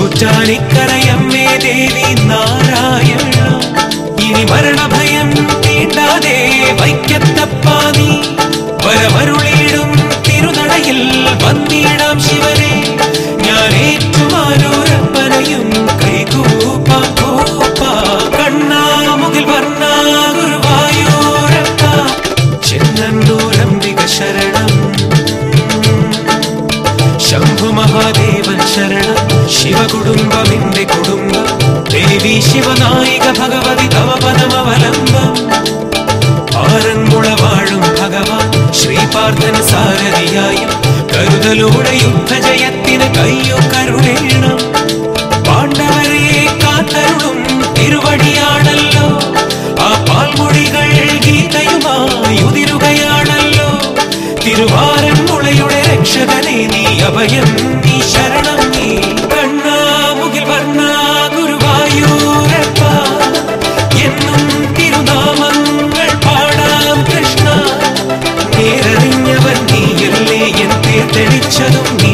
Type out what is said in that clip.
ചോറ്റാനിക്കരയമ്മേ ദേവി നാരായണ ഇനി മരണഭയം തീണ്ടാതെ വൈക്കത്തപ്പാ നീ വരമരുളിയിടും തിരുനടയിൽ വന്നിടാം ശിവനെ ഞാൻ ഏറ്റുമാനോരപ്പനയും കൈകൂപ്പാം കൂപ്പാ കണ്ണാമുകിൽ വർണ്ണ ഗുരുവായൂരപ്പ ചെന്നന്നൂരംബിക ശരണം ശംഭു മഹാദേവൻ ശരണം ശിവകുടുംബമിന്റെ കുടുംബം ദേവി ശിവനായിക ഭഗവതി തവ പദമവലംബം ആറന്മുള വാഴും ഭഗവാൻ ശ്രീപാർത്ഥൻ സാരഥിയായും കരുതലോടെ യുദ്ധജയത്തിന് കയ്യോ കരുണേണം പാണ്ഡവരെ കാത്തരുളും തിരുവടിയാണല്ലോ ആ പാൽമൊഴികൾ ഗീതയുമായി ഉതിരുകയാണല്ലോ തിരുവാറന്മുളയുടെ രക്ഷകനെ നീ അഭയം നീ ശരണം നീ കണ്ണാമുകിൽ വർണ്ണ ഗുരുവായൂരപ്പ എന്നും തിരുനാമങ്ങൾ പാടാം കൃഷ്ണ നേരറിഞ്ഞവൻ നീയല്ലേ എൻ തേർ തെളിച്ചതും നീ